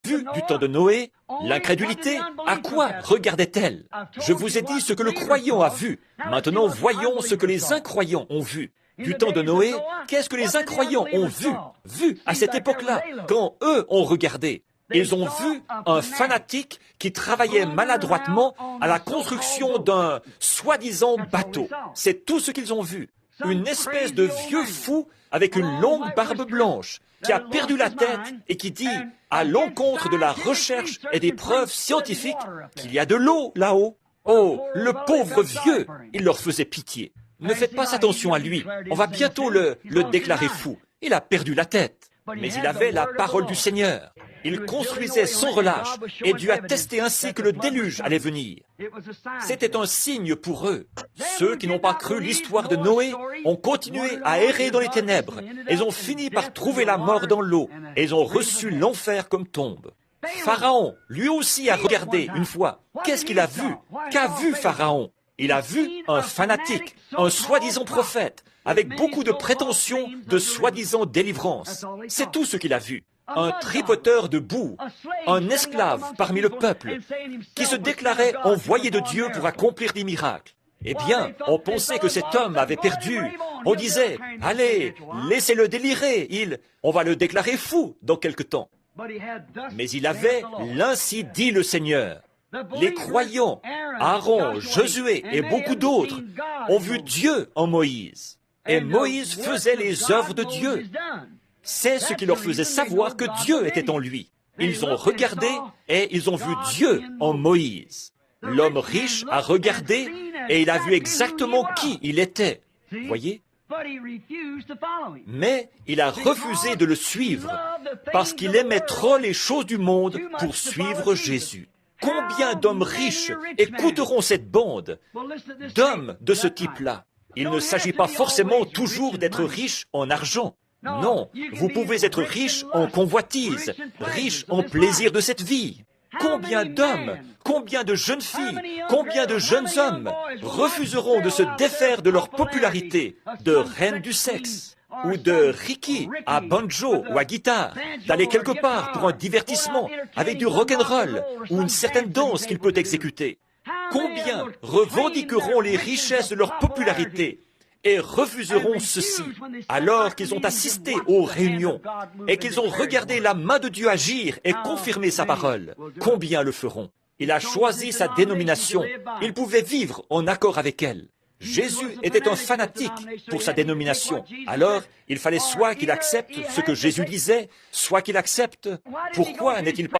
vu du temps de Noé? L'incrédulité, à quoi regardait-elle? Je vous ai dit ce que le croyant a vu. Maintenant, voyons ce que les incroyants ont vu. Du temps de Noé, qu'est-ce que les incroyants ont vu à cette époque-là, quand eux ont regardé? Ils ont vu un fanatique qui travaillait maladroitement à la construction d'un soi-disant bateau. C'est tout ce qu'ils ont vu. Une espèce de vieux fou avec une longue barbe blanche qui a perdu la tête et qui dit, à l'encontre de la recherche et des preuves scientifiques, qu'il y a de l'eau là-haut. Oh, le pauvre vieux, il leur faisait pitié. Ne faites pas attention à lui, on va bientôt le déclarer fou. Il a perdu la tête, mais il avait la parole du Seigneur. Il construisait sans relâche et Dieu a testé ainsi que le déluge allait venir. C'était un signe pour eux. Ceux qui n'ont pas cru l'histoire de Noé ont continué à errer dans les ténèbres. Ils ont fini par trouver la mort dans l'eau et ils ont reçu l'enfer comme tombe. Pharaon, lui aussi, a regardé une fois. Qu'est-ce qu'il a vu? Qu'a vu Pharaon? Il a vu un fanatique, un soi-disant prophète, avec beaucoup de prétentions de soi-disant délivrance. C'est tout ce qu'il a vu. Un tripoteur de boue, un esclave parmi le peuple, qui se déclarait envoyé de Dieu pour accomplir des miracles. Eh bien, on pensait que cet homme avait perdu. On disait, allez, laissez-le délirer, on va le déclarer fou dans quelque temps. Mais il avait l'ainsi dit le Seigneur. Les croyants, Aaron, Josué et beaucoup d'autres ont vu Dieu en Moïse. Et Moïse faisait les œuvres de Dieu. C'est ce qui leur faisait savoir que Dieu était en lui. Ils ont regardé et ils ont vu Dieu en Moïse. L'homme riche a regardé et il a vu exactement qui il était. Voyez? Mais il a refusé de le suivre parce qu'il aimait trop les choses du monde pour suivre Jésus. Combien d'hommes riches écouteront cette bande d'hommes de ce type-là? Il ne s'agit pas forcément toujours d'être riche en argent. Non, vous pouvez être riche en convoitise, riche en plaisir de cette vie. Combien d'hommes, combien de jeunes filles, combien de jeunes hommes refuseront de se défaire de leur popularité de reine du sexe ou de Ricky à banjo ou à guitare, d'aller quelque part pour un divertissement avec du rock'n'roll ou une certaine danse qu'il peut exécuter. Combien revendiqueront les richesses de leur popularité et refuseront ceci, alors qu'ils ont assisté aux réunions et qu'ils ont regardé la main de Dieu agir et confirmer sa parole? Combien le feront? Il a choisi sa dénomination. Il pouvait vivre en accord avec elle. Jésus était un fanatique pour sa dénomination. Alors, il fallait soit qu'il accepte ce que Jésus disait, soit qu'il accepte. Pourquoi n'est-il pas